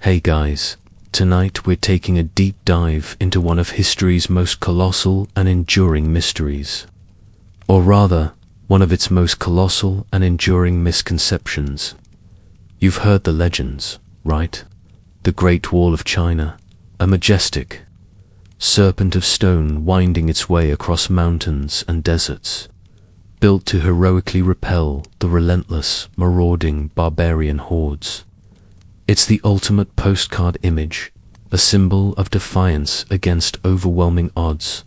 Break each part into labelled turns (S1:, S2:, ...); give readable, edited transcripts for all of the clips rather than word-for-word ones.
S1: Hey guys, tonight we're taking a deep dive into one of history's most colossal and enduring mysteries. Or rather, one of its most colossal and enduring misconceptions. You've heard the legends, right? The Great Wall of China, a majestic serpent of stone winding its way across mountains and deserts, built to heroically repel the relentless, marauding barbarian hordes. It's the ultimate postcard image, a symbol of defiance against overwhelming odds,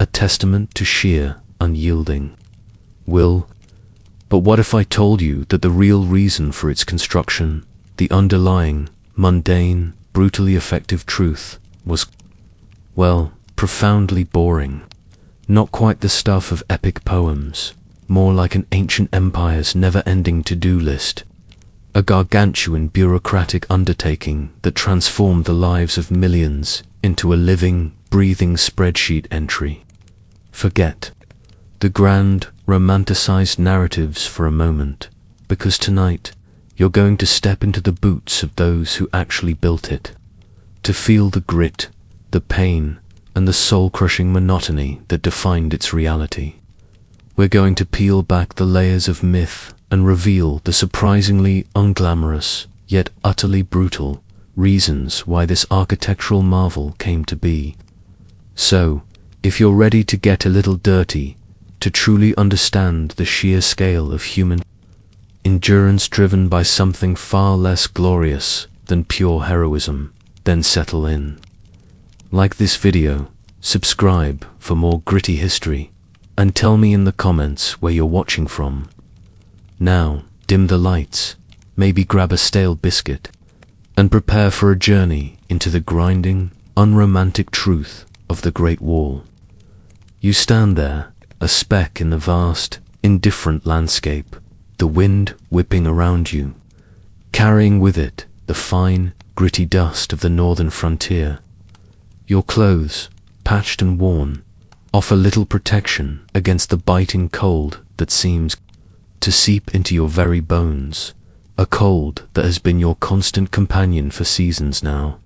S1: a testament to sheer, unyielding will. But what if I told you that the real reason for its construction, the underlying, mundane, brutally effective truth, was, well, profoundly boring. Not quite the stuff of epic poems, more like an ancient empire's never-ending to-do list. A gargantuan bureaucratic undertaking that transformed the lives of millions into a living, breathing spreadsheet entry. Forget the grand, romanticized narratives for a moment, because tonight you're going to step into the boots of those who actually built it, to feel the grit, the pain, and the soul-crushing monotony that defined its reality. We're going to peel back the layers of myth and reveal the surprisingly unglamorous, yet utterly brutal, reasons why this architectural marvel came to be. So, if you're ready to get a little dirty, to truly understand the sheer scale of human endurance driven by something far less glorious than pure heroism, then settle in. Like this video, subscribe for more gritty history, and tell me in the comments where you're watching from. Now, dim the lights, maybe grab a stale biscuit, and prepare for a journey into the grinding, unromantic truth of the Great Wall. You stand there, a speck in the vast, indifferent landscape, the wind whipping around you, carrying with it the fine, gritty dust of the northern frontier. Your clothes, patched and worn, offer little protection against the biting cold that seems to seep into your very bones, a cold that has been your constant companion for seasons now,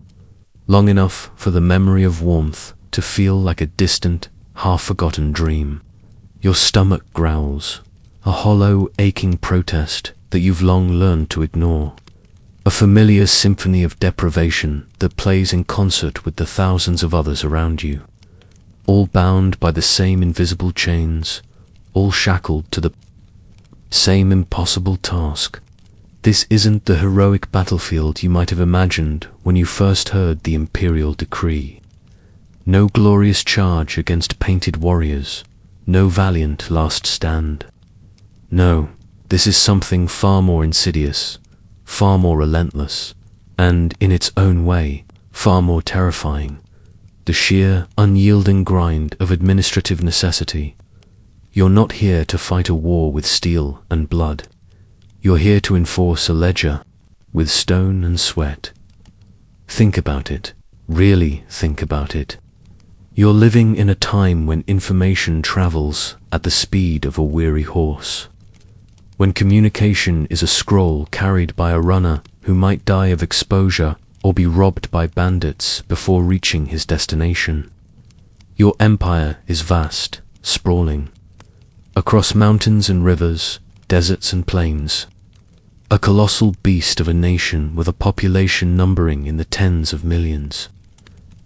S1: long enough for the memory of warmth to feel like a distant, half-forgotten dream. Your stomach growls, a hollow, aching protest that you've long learned to ignore, a familiar symphony of deprivation that plays in concert with the thousands of others around you, all bound by the same invisible chains, all shackled to the same impossible task. This isn't the heroic battlefield you might have imagined when you first heard the imperial decree. No glorious charge against painted warriors, no valiant last stand. No, this is something far more insidious, far more relentless, and, in its own way, far more terrifying. The sheer, unyielding grind of administrative necessity. You're not here to fight a war with steel and blood. You're here to enforce a ledger with stone and sweat. Think about it. Really think about it. You're living in a time when information travels at the speed of a weary horse. When communication is a scroll carried by a runner who might die of exposure or be robbed by bandits before reaching his destination. Your empire is vast, sprawling, across mountains and rivers, deserts and plains. A colossal beast of a nation with a population numbering in the tens of millions.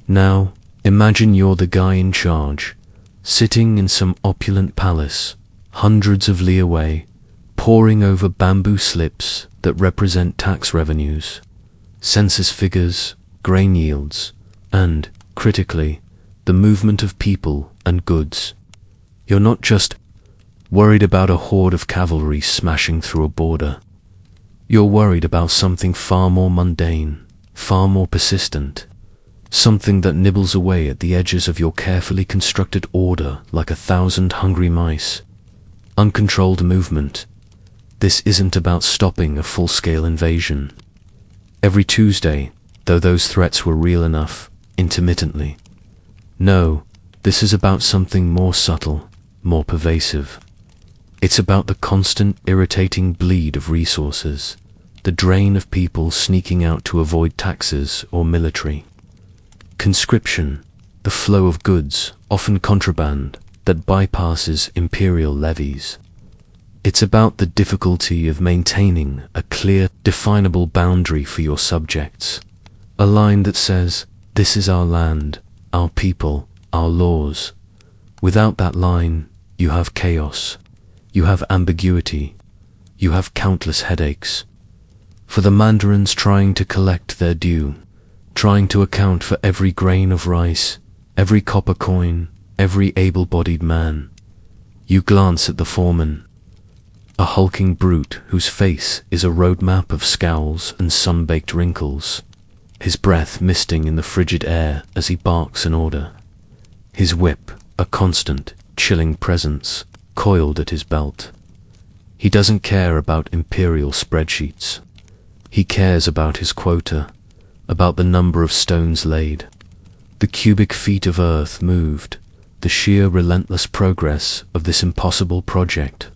S1: Now, imagine you're the guy in charge, sitting in some opulent palace, hundreds of li away, poring over bamboo slips that represent tax revenues, census figures, grain yields, and, critically, the movement of people and goods. You're not just worried about a horde of cavalry smashing through a border. You're worried about something far more mundane, far more persistent, something that nibbles away at the edges of your carefully constructed order like 1,000 hungry mice. Uncontrolled movement. This isn't about stopping a full-scale invasion. Every Tuesday, though those threats were real enough, intermittently. No, this is about something more subtle, more pervasive. It's about the constant, irritating bleed of resources, the drain of people sneaking out to avoid taxes or military. Conscription, the flow of goods, often contraband, that bypasses imperial levies. It's about the difficulty of maintaining a clear, definable boundary for your subjects. A line that says, "This is our land, our people, our laws." Without that line, you have chaos, you have ambiguity, you have countless headaches. For the mandarins trying to collect their due, trying to account for every grain of rice, every copper coin, every able-bodied man, you glance at the foreman, a hulking brute whose face is a roadmap of scowls and sun-baked wrinkles, his breath misting in the frigid air as he barks an order, his whip a constant, chilling presence, coiled at his belt. He doesn't care about imperial spreadsheets. He cares about his quota, about the number of stones laid, the cubic feet of earth moved, the sheer relentless progress of this impossible project.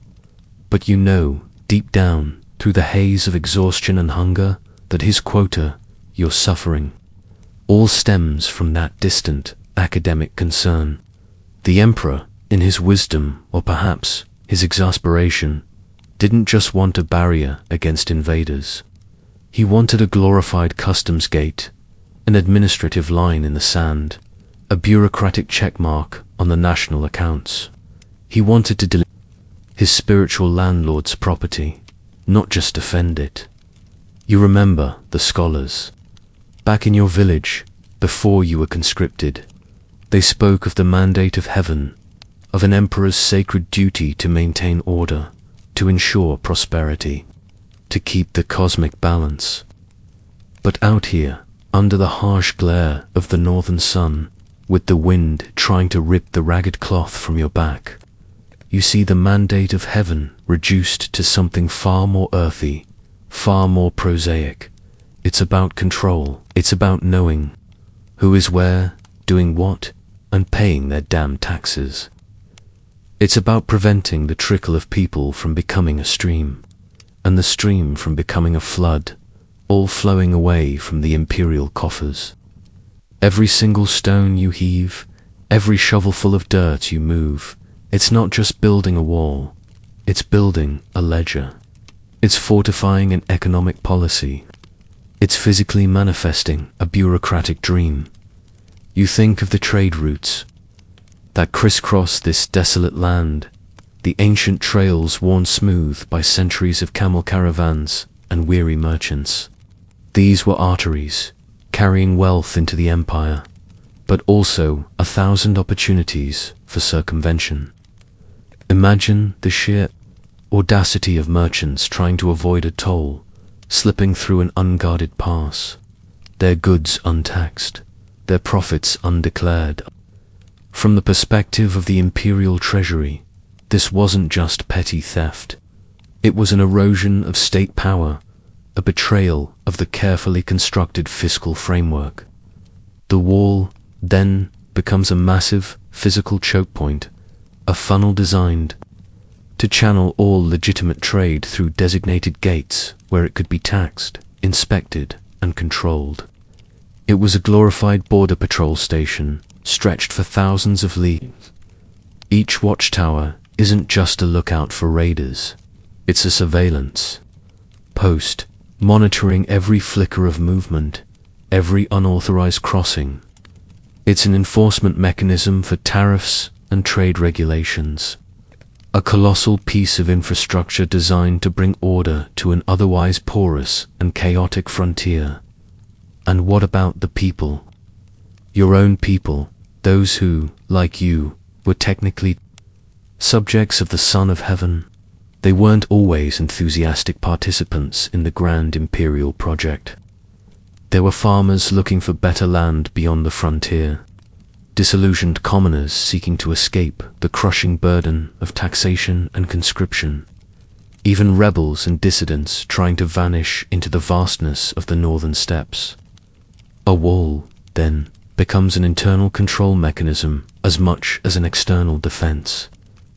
S1: But you know, deep down, through the haze of exhaustion and hunger, that his quota, your suffering, all stems from that distant, academic concern. The emperor, in his wisdom, or perhaps his exasperation, didn't just want a barrier against invaders. He wanted a glorified customs gate, an administrative line in the sand, a bureaucratic checkmark on the national accounts. He wanted to deliver his spiritual landlord's property, not just defend it. You remember the scholars. Back in your village, before you were conscripted, they spoke of the mandate of heaven, of an emperor's sacred duty to maintain order, to ensure prosperity, to keep the cosmic balance. But out here, under the harsh glare of the northern sun, with the wind trying to rip the ragged cloth from your back, you see the mandate of heaven reduced to something far more earthy, far more prosaic. It's about control. It's about knowing who is where, doing what, and paying their damn taxes. It's about preventing the trickle of people from becoming a stream, and the stream from becoming a flood, all flowing away from the imperial coffers. Every single stone you heave, every shovelful of dirt you move, it's not just building a wall, it's building a ledger. It's fortifying an economic policy. It's physically manifesting a bureaucratic dream. You think of the trade routes that crisscross this desolate land, the ancient trails worn smooth by centuries of camel caravans and weary merchants. These were arteries, carrying wealth into the empire, but also 1,000 opportunities for circumvention. Imagine the sheer audacity of merchants trying to avoid a toll, slipping through an unguarded pass, their goods untaxed, their profits undeclared. From the perspective of the imperial treasury, this wasn't just petty theft. It was an erosion of state power, a betrayal of the carefully constructed fiscal framework. The wall, then, becomes a massive physical choke point, a funnel designed to channel all legitimate trade through designated gates where it could be taxed, inspected, and controlled. It was a glorified border patrol station, stretched for thousands of leagues. Each watchtower isn't just a lookout for raiders, it's a surveillance post, monitoring every flicker of movement, every unauthorized crossing. It's an enforcement mechanism for tariffs and trade regulations. A colossal piece of infrastructure designed to bring order to an otherwise porous and chaotic frontier. And what about the people? Your own people, those who, like you, were technically subjects of the Son of Heaven. They weren't always enthusiastic participants in the grand imperial project. There were farmers looking for better land beyond the frontier, disillusioned commoners seeking to escape the crushing burden of taxation and conscription, even rebels and dissidents trying to vanish into the vastness of the northern steppes. A wall, then, becomes an internal control mechanism as much as an external defense.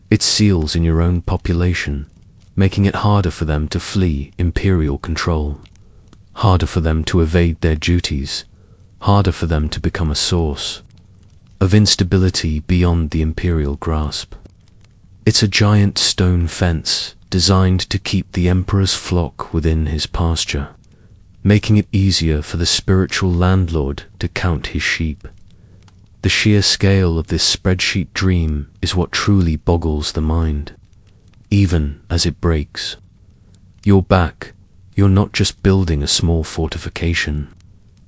S1: It seals in your own population, making it harder for them to flee imperial control. harder for them to evade their duties, harder for them to become a source of instability beyond the imperial grasp. It's a giant stone fence designed to keep the emperor's flock within his pasture, making it easier for the spiritual landlord to count his sheep. The sheer scale of this spreadsheet dream is what truly boggles the mind, even as it breaks. You're back. You're not just building a small fortification.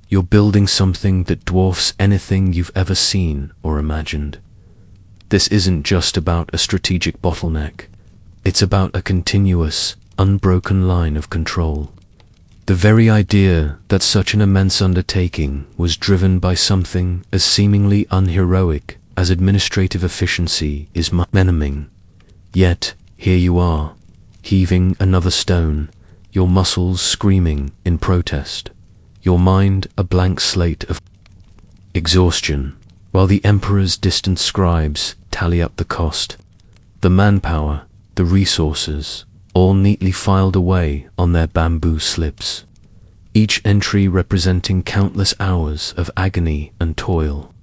S1: You're building something that dwarfs anything you've ever seen or imagined. This isn't just about a strategic bottleneck. It's about a continuous, unbroken line of control. The very idea that such an immense undertaking was driven by something as seemingly unheroic as administrative efficiency is mind-numbing. Yet, here you are, heaving another stone, your muscles screaming in protest, your mind a blank slate of exhaustion, while the emperor's distant scribes tally up the cost, the manpower, the resources, all neatly filed away on their bamboo slips, each entry representing countless hours of agony and toil,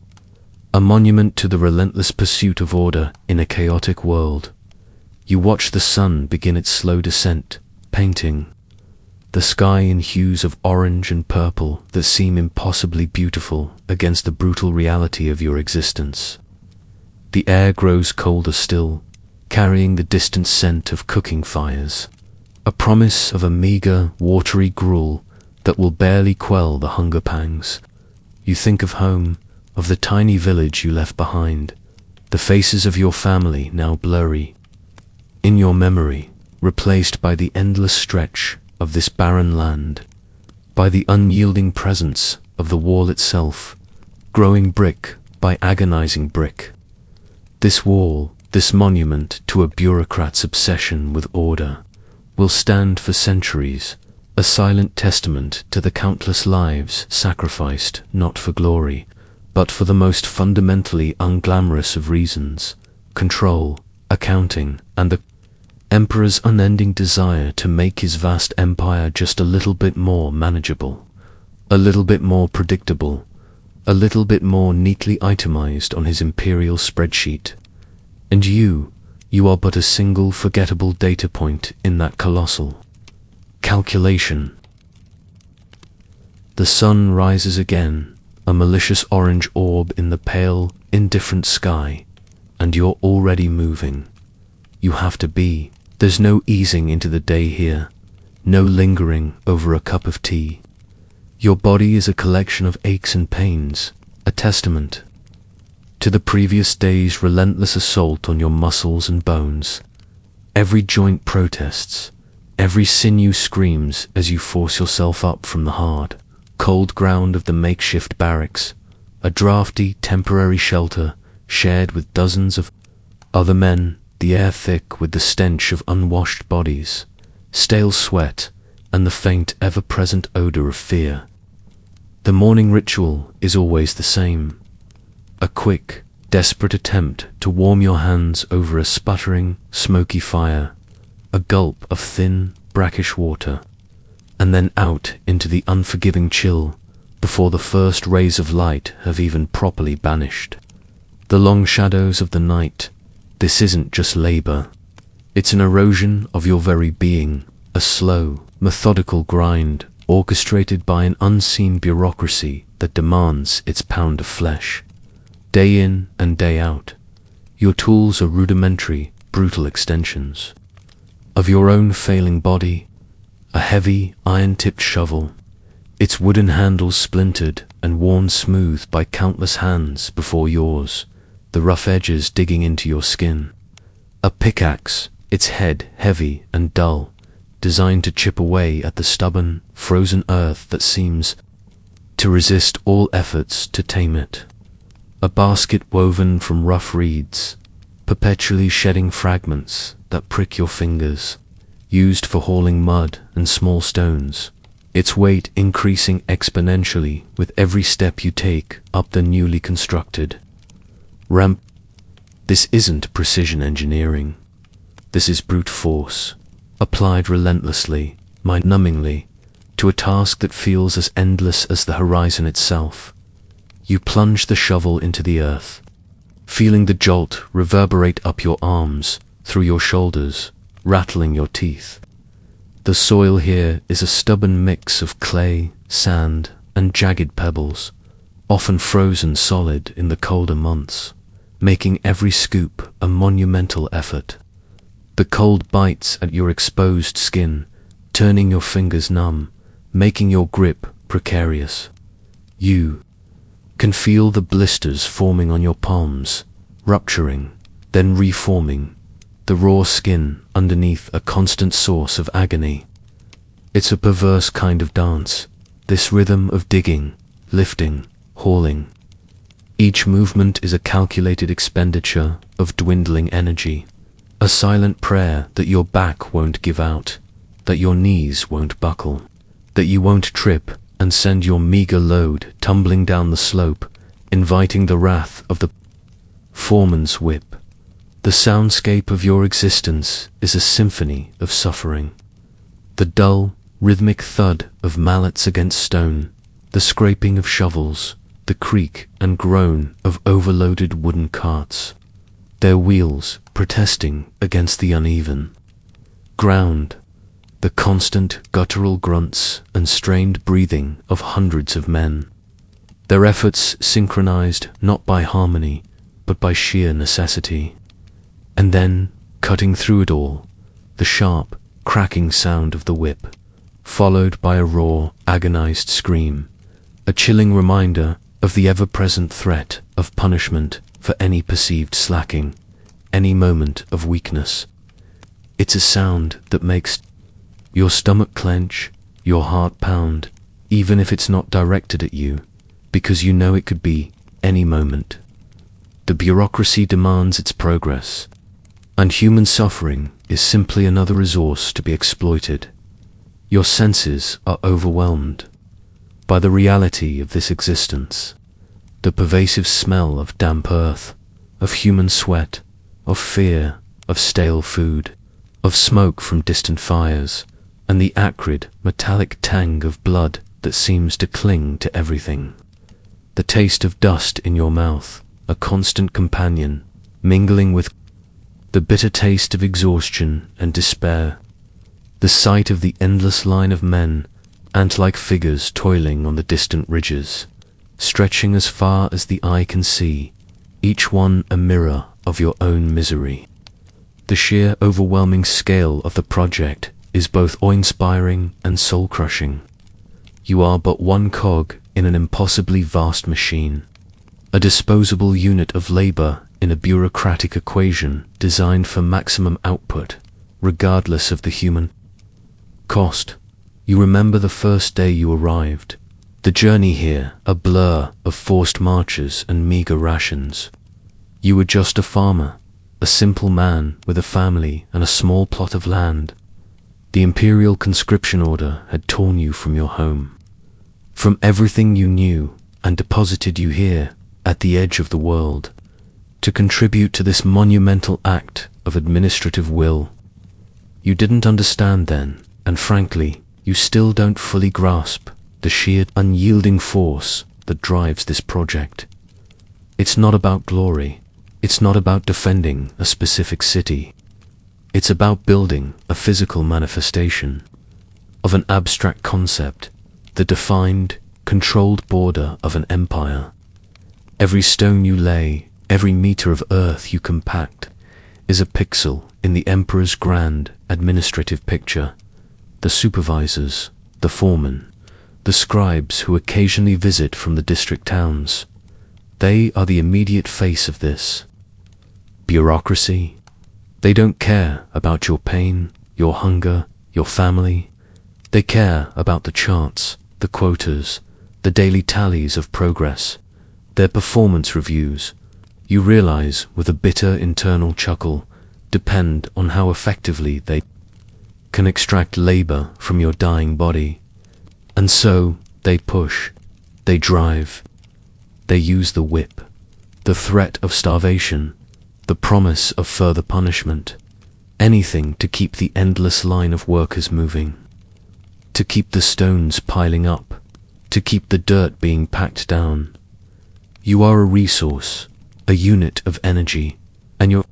S1: a monument to the relentless pursuit of order in a chaotic world. You watch the sun begin its slow descent, painting the sky in hues of orange and purple that seem impossibly beautiful against the brutal reality of your existence. The air grows colder still, carrying the distant scent of cooking fires, a promise of a meager, watery gruel that will barely quell the hunger pangs. You think of home, of the tiny village you left behind, the faces of your family now blurry in your memory, replaced by the endless stretch of this barren land, by the unyielding presence of the wall itself, growing brick by agonizing brick. This wall, this monument to a bureaucrat's obsession with order, will stand for centuries, a silent testament to the countless lives sacrificed not for glory, but for the most fundamentally unglamorous of reasons: control, accounting, and the emperor's unending desire to make his vast empire just a little bit more manageable, a little bit more predictable, a little bit more neatly itemized on his imperial spreadsheet. And you are but a single forgettable data point in that colossal calculation. The sun rises again, a malicious orange orb in the pale, indifferent sky, and you're already moving. You have to be. There's no easing into the day here, no lingering over a cup of tea. Your body is a collection of aches and pains, a testament to the previous day's relentless assault on your muscles and bones. Every joint protests, every sinew screams as you force yourself up from the hard, cold ground of the makeshift barracks, a drafty, temporary shelter shared with dozens of other men, the air thick with the stench of unwashed bodies, stale sweat, and the faint, ever-present odor of fear. The morning ritual is always the same: a quick, desperate attempt to warm your hands over a sputtering, smoky fire, a gulp of thin, brackish water, and then out into the unforgiving chill before the first rays of light have even properly banished the long shadows of the night. This isn't just labor. It's an erosion of your very being, a slow, methodical grind orchestrated by an unseen bureaucracy that demands its pound of flesh. Day in and day out, your tools are rudimentary, brutal extensions of your own failing body, a heavy, iron-tipped shovel, its wooden handles splintered and worn smooth by countless hands before yours, the rough edges digging into your skin. A pickaxe, its head heavy and dull, designed to chip away at the stubborn, frozen earth that seems to resist all efforts to tame it. A basket woven from rough reeds, perpetually shedding fragments that prick your fingers, used for hauling mud and small stones, its weight increasing exponentially with every step you take up the newly constructed ramp. This isn't precision engineering. This is brute force, applied relentlessly, mind-numbingly, to a task that feels as endless as the horizon itself. You plunge the shovel into the earth, feeling the jolt reverberate up your arms, through your shoulders, rattling your teeth. The soil here is a stubborn mix of clay, sand, and jagged pebbles, often frozen solid in the colder months, making every scoop a monumental effort. The cold bites at your exposed skin, turning your fingers numb, making your grip precarious. You can feel the blisters forming on your palms, rupturing, then reforming, the raw skin underneath a constant source of agony. It's a perverse kind of dance, this rhythm of digging, lifting, hauling. Each movement is a calculated expenditure of dwindling energy, a silent prayer that your back won't give out, that your knees won't buckle, that you won't trip and send your meager load tumbling down the slope, inviting the wrath of the foreman's whip. The soundscape of your existence is a symphony of suffering. The dull, rhythmic thud of mallets against stone, the scraping of shovels, the creak and groan of overloaded wooden carts, their wheels protesting against the uneven ground, the constant guttural grunts and strained breathing of hundreds of men, their efforts synchronized not by harmony, but by sheer necessity. And then, cutting through it all, the sharp, cracking sound of the whip, followed by a raw, agonized scream, a chilling reminder of the ever-present threat of punishment for any perceived slacking, any moment of weakness. It's a sound that makes your stomach clench, your heart pound, even if it's not directed at you, because you know it could be any moment. The bureaucracy demands its progress, and human suffering is simply another resource to be exploited. Your senses are overwhelmed by the reality of this existence, the pervasive smell of damp earth, of human sweat, of fear, of stale food, of smoke from distant fires, and the acrid, metallic tang of blood that seems to cling to everything. The taste of dust in your mouth, a constant companion, mingling with the bitter taste of exhaustion and despair. The sight of the endless line of men, ant-like figures toiling on the distant ridges, stretching as far as the eye can see, each one a mirror of your own misery. The sheer overwhelming scale of the project is both awe-inspiring and soul-crushing. You are but one cog in an impossibly vast machine, a disposable unit of labor in a bureaucratic equation designed for maximum output, regardless of the human cost. You remember the first day you arrived, the journey here a blur of forced marches and meager rations. You were just a farmer, a simple man with a family and a small plot of land. The imperial conscription order had torn you from your home, from everything you knew, and deposited you here, at the edge of the world, to contribute to this monumental act of administrative will. You didn't understand then, and frankly, you still don't fully grasp the sheer unyielding force that drives this project. It's not about glory. It's not about defending a specific city. It's about building a physical manifestation of an abstract concept, the defined, controlled border of an empire. Every stone you lay, every meter of earth you compact, is a pixel in the emperor's grand administrative picture. The supervisors, the foremen, the scribes who occasionally visit from the district towns, they are the immediate face of this bureaucracy. They don't care about your pain, your hunger, your family. They care about the charts, the quotas, the daily tallies of progress, their performance reviews. You realize, with a bitter internal chuckle, depend on how effectively they can extract labor from your dying body. And so, they push, they drive, they use the whip, the threat of starvation, the promise of further punishment, anything to keep the endless line of workers moving. to keep the stones piling up, to keep the dirt being packed down. You are a resource, a unit of energy, and your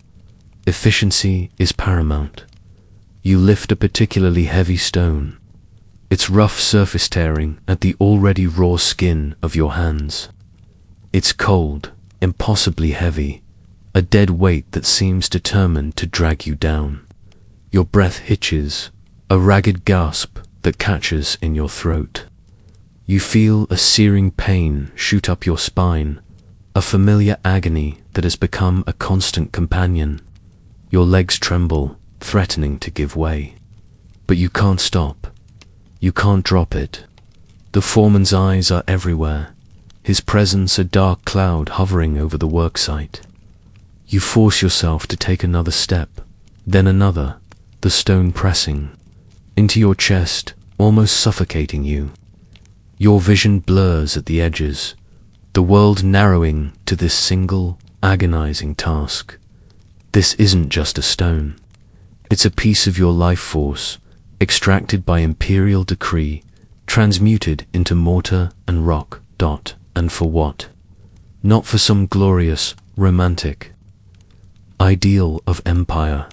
S1: efficiency is paramount. You lift a particularly heavy stone, its rough surface tearing at the already raw skin of your hands. It's cold, impossibly heavy, a dead weight that seems determined to drag you down. Your breath hitches, a ragged gasp that catches in your throat. You feel a searing pain shoot up your spine, a familiar agony that has become a constant companion. Your legs tremble, threatening to give way. But you can't stop. You can't drop it. The foreman's eyes are everywhere, his presence a dark cloud hovering over the worksite. You force yourself to take another step, then another, the stone pressing into your chest, almost suffocating you. Your vision blurs at the edges, the world narrowing to this single, agonizing task. This isn't just a stone. It's a piece of your life force, extracted by imperial decree, transmuted into mortar and rock. And for what? Not for some glorious, romantic ideal of empire,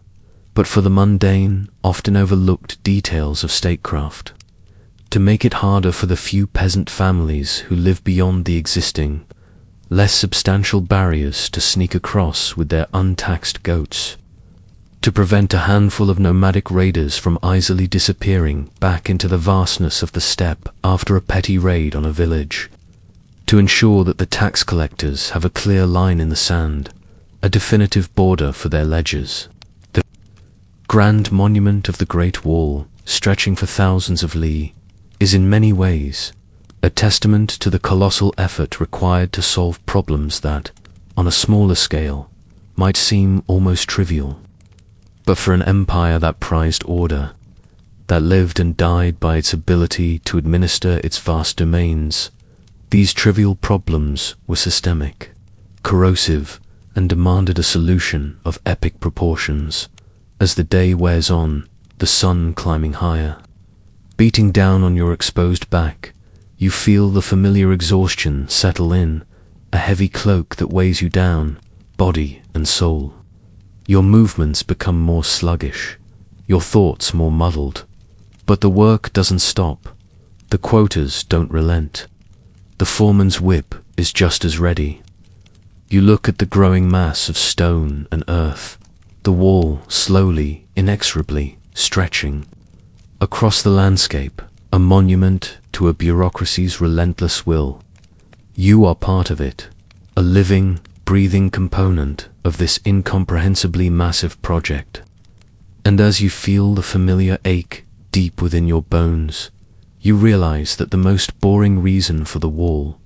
S1: but for the mundane, often overlooked details of statecraft. To make it harder for the few peasant families who live beyond the existing, less substantial barriers to sneak across with their untaxed goats. To prevent a handful of nomadic raiders from easily disappearing back into the vastness of the steppe after a petty raid on a village. To ensure that the tax collectors have a clear line in the sand, a definitive border for their ledgers. The grand monument of the Great Wall, stretching for thousands of li, is in many ways a testament to the colossal effort required to solve problems that, on a smaller scale, might seem almost trivial. But for an empire that prized order, that lived and died by its ability to administer its vast domains, these trivial problems were systemic, corrosive, and demanded a solution of epic proportions. As the day wears on, the sun climbing higher, beating down on your exposed back, you feel the familiar exhaustion settle in, a heavy cloak that weighs you down, body and soul. Your movements become more sluggish, your thoughts more muddled. But the work doesn't stop. The quotas don't relent. The foreman's whip is just as ready. You look at the growing mass of stone and earth, the wall slowly, inexorably stretching. Across the landscape, a monument to a bureaucracy's relentless will. You are part of it, a living, breathing component of this incomprehensibly massive project. And as you feel the familiar ache deep within your bones, you realize that the most boring reason for the wall,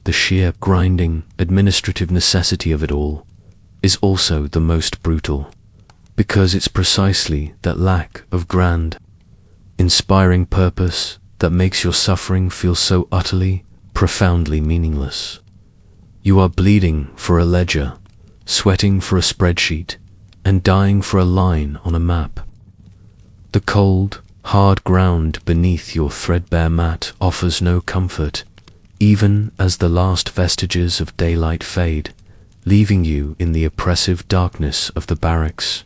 S1: the sheer grinding, administrative necessity of it all, is also the most brutal, because it's precisely that lack of grand, inspiring purpose that makes your suffering feel so utterly, profoundly meaningless. You are bleeding for a ledger, sweating for a spreadsheet, and dying for a line on a map. The cold, hard ground beneath your threadbare mat offers no comfort, even as the last vestiges of daylight fade, leaving you in the oppressive darkness of the barracks.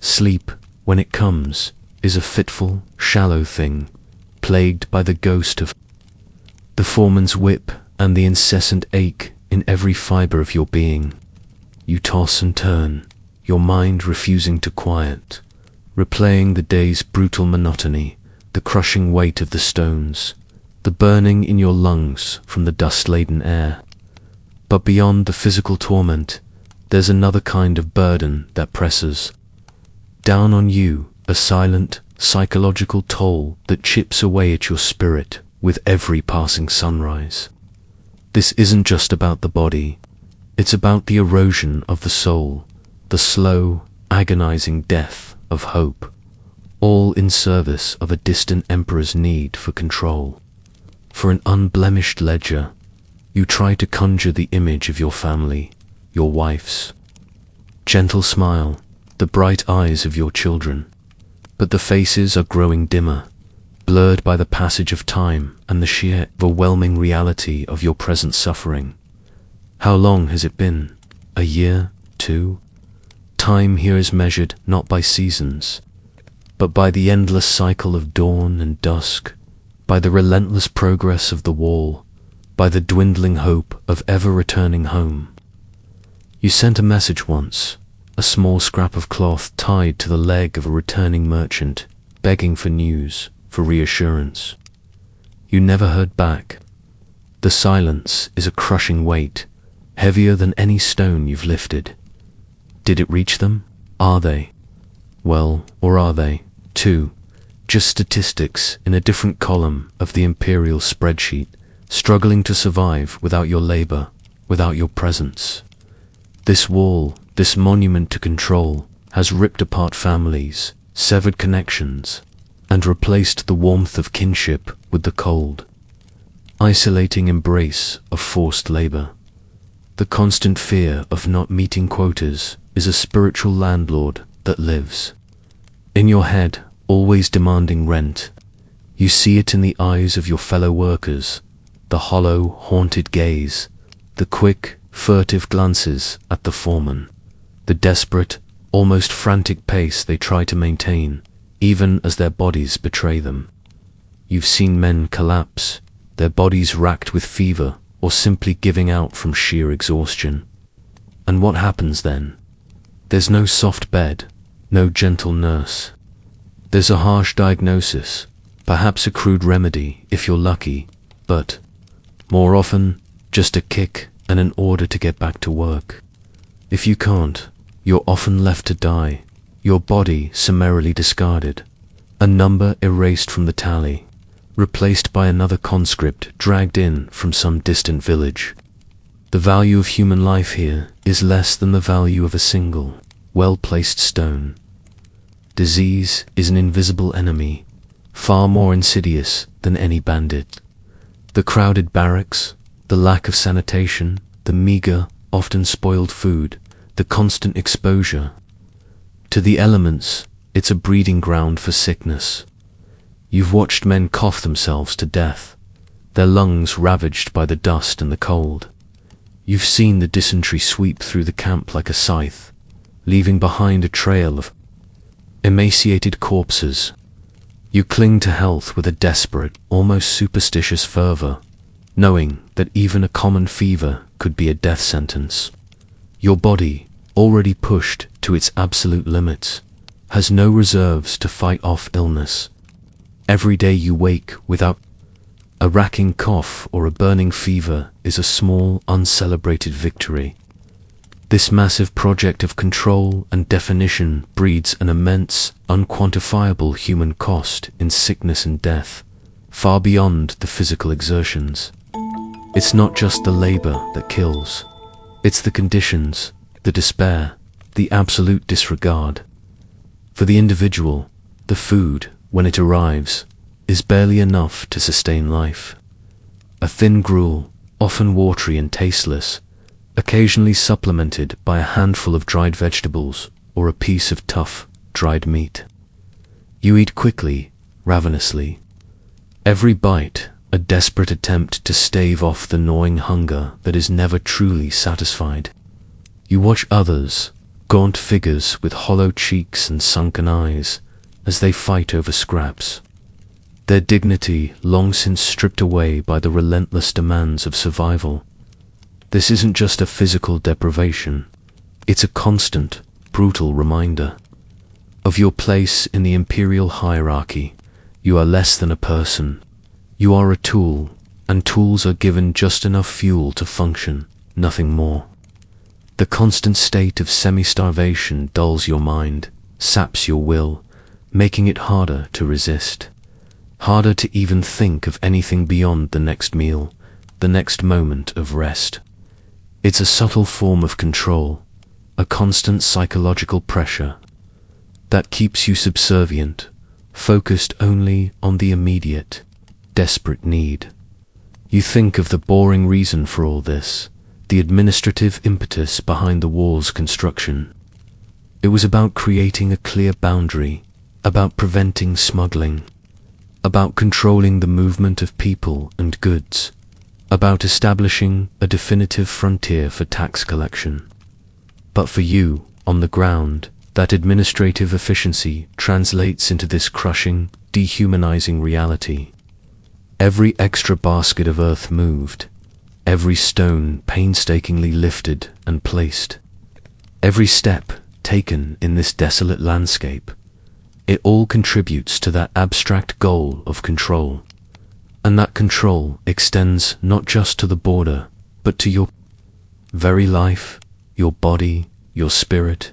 S1: Sleep, when it comes, is a fitful, shallow thing, plagued by the ghost of the foreman's whip and the incessant ache in every fibre of your being. You toss and turn, your mind refusing to quiet, replaying the day's brutal monotony, the crushing weight of the stones, the burning in your lungs from the dust-laden air. But beyond the physical torment, there's another kind of burden that presses down on you, a silent, psychological toll that chips away at your spirit with every passing sunrise. This isn't just about the body, it's about the erosion of the soul, the slow, agonizing death of hope, all in service of a distant emperor's need for control. For an unblemished ledger, you try to conjure the image of your family, your wife's gentle smile, the bright eyes of your children, but the faces are growing dimmer, blurred by the passage of time and the sheer, overwhelming reality of your present suffering. How long has it been? A year? 2? Time here is measured not by seasons, but by the endless cycle of dawn and dusk, by the relentless progress of the wall, by the dwindling hope of ever returning home. You sent a message once, a small scrap of cloth tied to the leg of a returning merchant, begging for news, for reassurance. You never heard back. The silence is a crushing weight, heavier than any stone you've lifted. Did it reach them? Are they? Well, or are they, too, just statistics in a different column of the imperial spreadsheet, struggling to survive without your labor, without your presence? This wall, this monument to control, has ripped apart families, severed connections, and replaced the warmth of kinship with the cold, isolating embrace of forced labor. The constant fear of not meeting quotas is a spiritual landlord that lives in your head, always demanding rent. You see it in the eyes of your fellow workers, the hollow, haunted gaze, the quick, furtive glances at the foreman, the desperate, almost frantic pace they try to maintain, even as their bodies betray them. You've seen men collapse, their bodies racked with fever or simply giving out from sheer exhaustion. And what happens then? There's no soft bed, no gentle nurse. There's a harsh diagnosis, perhaps a crude remedy if you're lucky, but more often, just a kick and an order to get back to work. If you can't, you're often left to die, your body summarily discarded, a number erased from the tally, replaced by another conscript dragged in from some distant village. The value of human life here is less than the value of a single, well-placed stone. Disease is an invisible enemy, far more insidious than any bandit. The crowded barracks, the lack of sanitation, the meager, often spoiled food, the constant exposure to the elements, it's a breeding ground for sickness. You've watched men cough themselves to death, their lungs ravaged by the dust and the cold. You've seen the dysentery sweep through the camp like a scythe, leaving behind a trail of emaciated corpses. You cling to health with a desperate, almost superstitious fervor, knowing that even a common fever could be a death sentence. Your body, already pushed to its absolute limits, has no reserves to fight off illness. Every day you wake without a racking cough or a burning fever is a small, uncelebrated victory. This massive project of control and definition breeds an immense, unquantifiable human cost in sickness and death, far beyond the physical exertions. It's not just the labor that kills. It's the conditions, the despair, the absolute disregard. For the individual, the food, when it arrives, is barely enough to sustain life. A thin gruel, often watery and tasteless, occasionally supplemented by a handful of dried vegetables or a piece of tough, dried meat. You eat quickly, ravenously. Every bite, a desperate attempt to stave off the gnawing hunger that is never truly satisfied. You watch others, gaunt figures with hollow cheeks and sunken eyes, as they fight over scraps, their dignity long since stripped away by the relentless demands of survival. This isn't just a physical deprivation, it's a constant, brutal reminder of your place in the imperial hierarchy. You are less than a person. You are a tool, and tools are given just enough fuel to function, nothing more. The constant state of semi-starvation dulls your mind, saps your will, making it harder to resist, harder to even think of anything beyond the next meal, the next moment of rest. It's a subtle form of control, a constant psychological pressure that keeps you subservient, focused only on the immediate, desperate need. You think of the boring reason for all this, the administrative impetus behind the wall's construction. It was about creating a clear boundary, about preventing smuggling. about controlling the movement of people and goods, about establishing a definitive frontier for tax collection. But for you, on the ground, that administrative efficiency translates into this crushing, dehumanizing reality. Every extra basket of earth moved, every stone painstakingly lifted and placed, every step taken in this desolate landscape, it all contributes to that abstract goal of control. And that control extends not just to the border, but to your very life, your body, your spirit.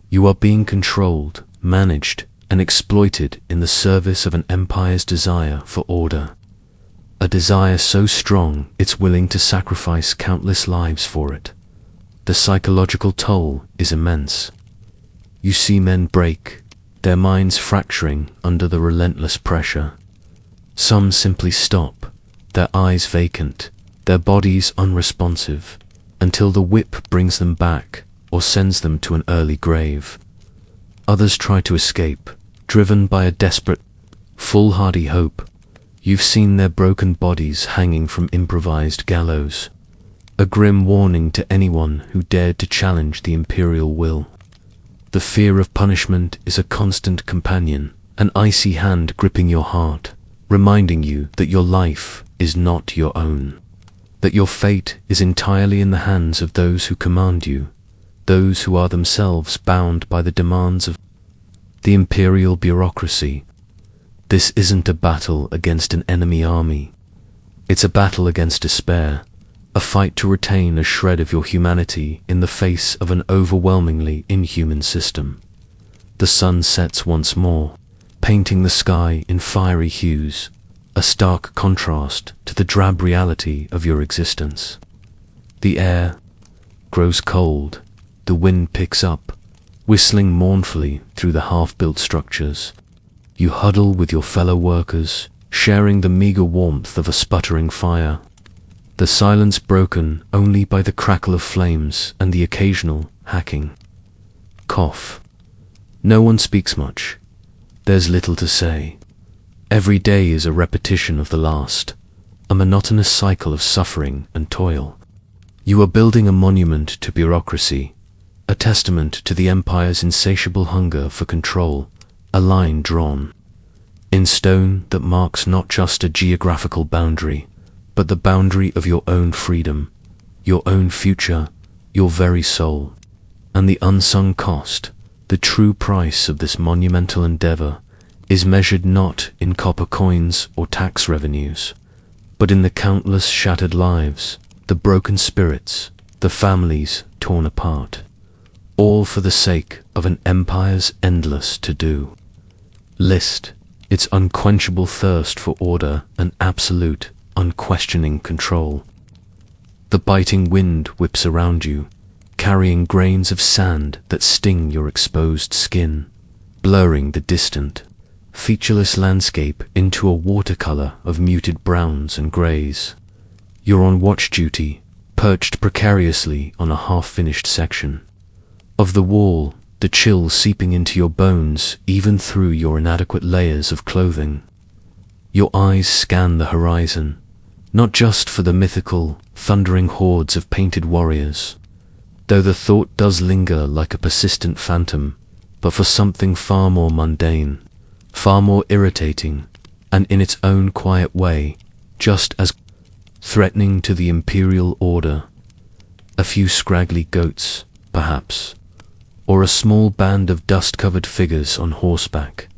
S1: You are being controlled, managed, and exploited in the service of an empire's desire for order. A desire so strong it's willing to sacrifice countless lives for it. The psychological toll is immense. You see men break, their minds fracturing under the relentless pressure. Some simply stop, their eyes vacant, their bodies unresponsive, until the whip brings them back or sends them to an early grave. Others try to escape, driven by a desperate, foolhardy hope. You've seen their broken bodies hanging from improvised gallows, a grim warning to anyone who dared to challenge the imperial will. The fear of punishment is a constant companion, an icy hand gripping your heart, reminding you that your life is not your own, that your fate is entirely in the hands of those who command you, those who are themselves bound by the demands of the imperial bureaucracy. This isn't a battle against an enemy army. It's a battle against despair, a fight to retain a shred of your humanity in the face of an overwhelmingly inhuman system. The sun sets once more, painting the sky in fiery hues, a stark contrast to the drab reality of your existence. The air grows cold, the wind picks up, whistling mournfully through the half-built structures. You huddle with your fellow workers, sharing the meager warmth of a sputtering fire, the silence broken only by the crackle of flames and the occasional hacking. Cough. No one speaks much. There's little to say. Every day is a repetition of the last, a monotonous cycle of suffering and toil. You are building a monument to bureaucracy, a testament to the empire's insatiable hunger for control, a line drawn in stone that marks not just a geographical boundary, but the boundary of your own freedom, your own future, your very soul. And the unsung cost, the true price of this monumental endeavor, is measured not in copper coins or tax revenues, but in the countless shattered lives, the broken spirits, the families torn apart, all for the sake of an empire's endless to-do list, its unquenchable thirst for order and absolute, unquestioning control. The biting wind whips around you, carrying grains of sand that sting your exposed skin, blurring the distant, featureless landscape into a watercolor of muted browns and grays. You're on watch duty, perched precariously on a half-finished section of the wall, the chill seeping into your bones even through your inadequate layers of clothing. Your eyes scan the horizon, not just for the mythical, thundering hordes of painted warriors, though the thought does linger like a persistent phantom, but for something far more mundane, far more irritating, and in its own quiet way, just as threatening to the imperial order. A few scraggly goats, perhaps, or a small band of dust-covered figures on horseback.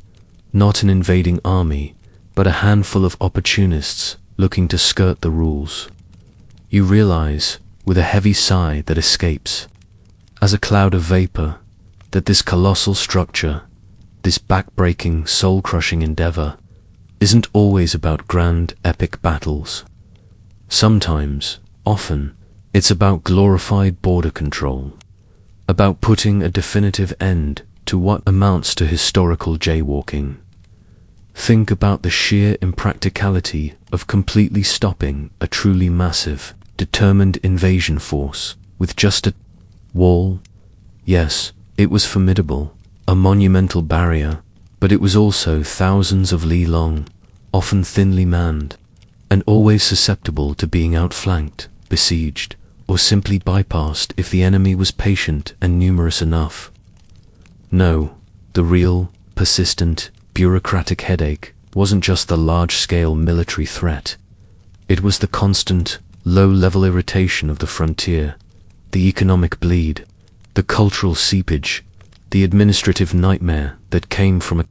S1: Not an invading army, but a handful of opportunists looking to skirt the rules. You realize, with a heavy sigh that escapes, as a cloud of vapor, that this colossal structure, this back-breaking, soul-crushing endeavor, isn't always about grand, epic battles. Sometimes, often, it's about glorified border control, about putting a definitive end to what amounts to historical jaywalking. Think about the sheer impracticality of completely stopping a truly massive, determined invasion force with just a wall. Yes, it was formidable, a monumental barrier, but it was also thousands of li long, often thinly manned, and always susceptible to being outflanked, besieged, or simply bypassed if the enemy was patient and numerous enough. No, the real, persistent, bureaucratic headache wasn't just the large-scale military threat. It was the constant, low-level irritation of the frontier, the economic bleed, the cultural seepage, the administrative nightmare that came from a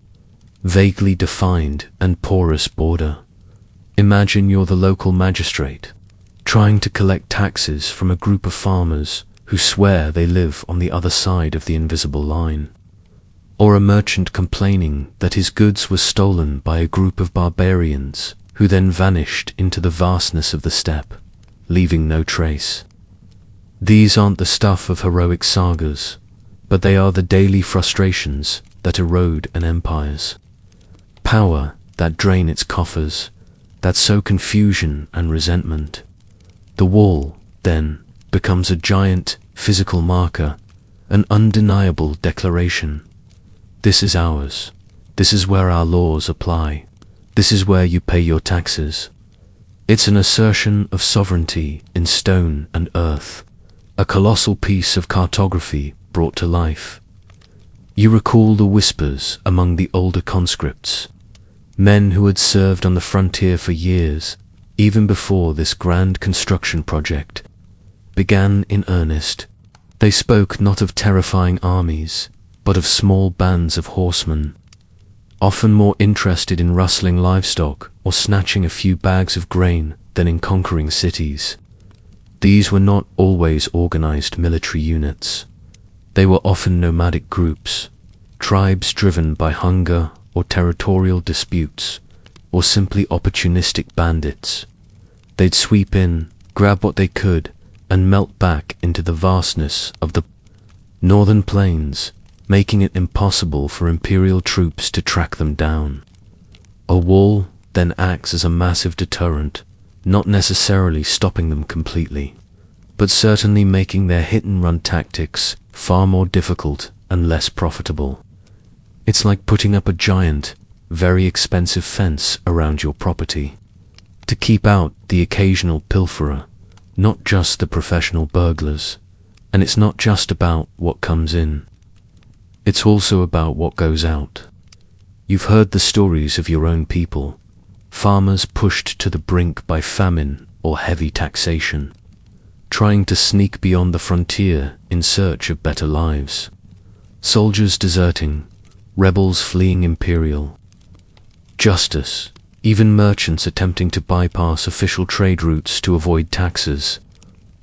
S1: vaguely defined and porous border. Imagine you're the local magistrate, trying to collect taxes from a group of farmers who swear they live on the other side of the invisible line. Or a merchant complaining that his goods were stolen by a group of barbarians who then vanished into the vastness of the steppe, leaving no trace. These aren't the stuff of heroic sagas, but they are the daily frustrations that erode an empire's power, that drain its coffers, that sow confusion and resentment. The wall, then, becomes a giant physical marker, an undeniable declaration. This is ours. This is where our laws apply. This is where you pay your taxes. It's an assertion of sovereignty in stone and earth, a colossal piece of cartography brought to life. You recall the whispers among the older conscripts, men who had served on the frontier for years, even before this grand construction project began in earnest. They spoke not of terrifying armies, but of small bands of horsemen, often more interested in rustling livestock or snatching a few bags of grain than in conquering cities. These were not always organized military units. They were often nomadic groups, tribes driven by hunger or territorial disputes, or simply opportunistic bandits. They'd sweep in, grab what they could, and melt back into the vastness of the northern plains, making it impossible for imperial troops to track them down. A wall then acts as a massive deterrent, not necessarily stopping them completely, but certainly making their hit-and-run tactics far more difficult and less profitable. It's like putting up a giant, very expensive fence around your property to keep out the occasional pilferer, not just the professional burglars. And it's not just about what comes in. It's also about what goes out. You've heard the stories of your own people, farmers pushed to the brink by famine or heavy taxation, trying to sneak beyond the frontier in search of better lives. Soldiers deserting, rebels fleeing imperial justice, even merchants attempting to bypass official trade routes to avoid taxes.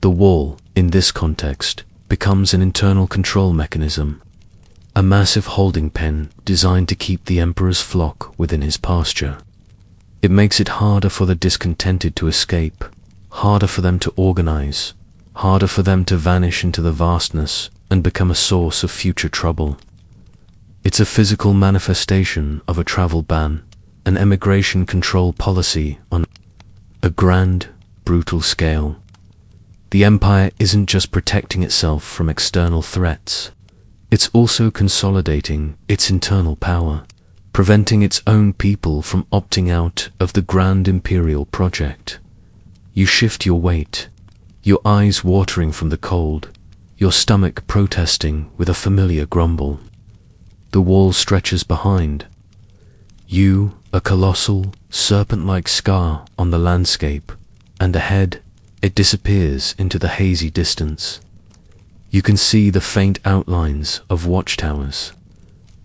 S1: The wall, in this context, becomes an internal control mechanism, a massive holding pen designed to keep the emperor's flock within his pasture. It makes it harder for the discontented to escape, harder for them to organize, harder for them to vanish into the vastness and become a source of future trouble. It's a physical manifestation of a travel ban, an emigration control policy on a grand, brutal scale. The empire isn't just protecting itself from external threats, it's also consolidating its internal power, preventing its own people from opting out of the grand imperial project. You shift your weight, your eyes watering from the cold, your stomach protesting with a familiar grumble. The wall stretches behind you, a colossal, serpent-like scar on the landscape, and ahead it disappears into the hazy distance. You can see the faint outlines of watchtowers,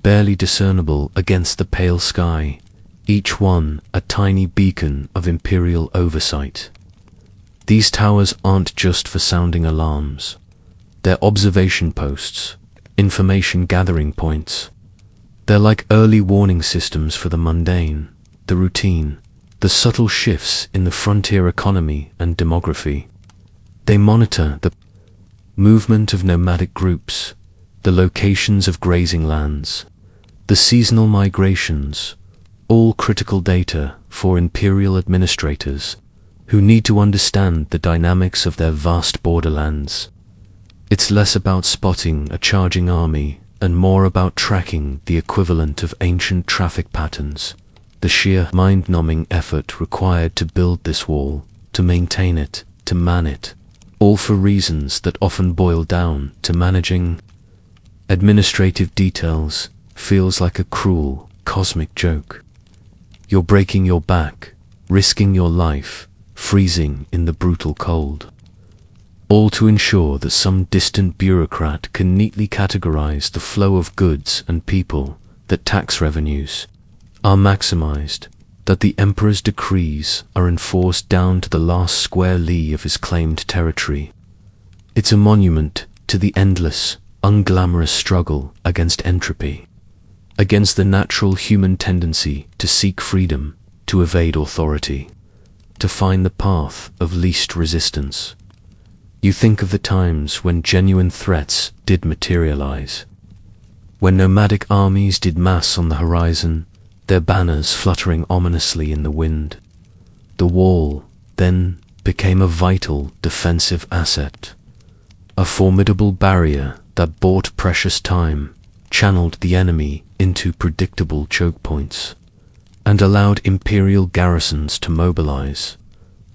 S1: barely discernible against the pale sky, each one a tiny beacon of imperial oversight. These towers aren't just for sounding alarms. They're observation posts, information gathering points. They're like early warning systems for the mundane, the routine, the subtle shifts in the frontier economy and demography. They monitor the movement of nomadic groups, the locations of grazing lands, the seasonal migrations, all critical data for imperial administrators who need to understand the dynamics of their vast borderlands. It's less about spotting a charging army and more about tracking the equivalent of ancient traffic patterns, the sheer mind-numbing effort required to build this wall, to maintain it, to man it, all for reasons that often boil down to managing administrative details, feels like a cruel, cosmic joke. You're breaking your back, risking your life, freezing in the brutal cold, all to ensure that some distant bureaucrat can neatly categorize the flow of goods and people, that tax revenues are maximized, that the emperor's decrees are enforced down to the last square li of his claimed territory. It's a monument to the endless, unglamorous struggle against entropy, against the natural human tendency to seek freedom, to evade authority, to find the path of least resistance. You think of the times when genuine threats did materialize, when nomadic armies did mass on the horizon, their banners fluttering ominously in the wind. The wall then became a vital defensive asset, a formidable barrier that bought precious time, channeled the enemy into predictable choke points, and allowed imperial garrisons to mobilize.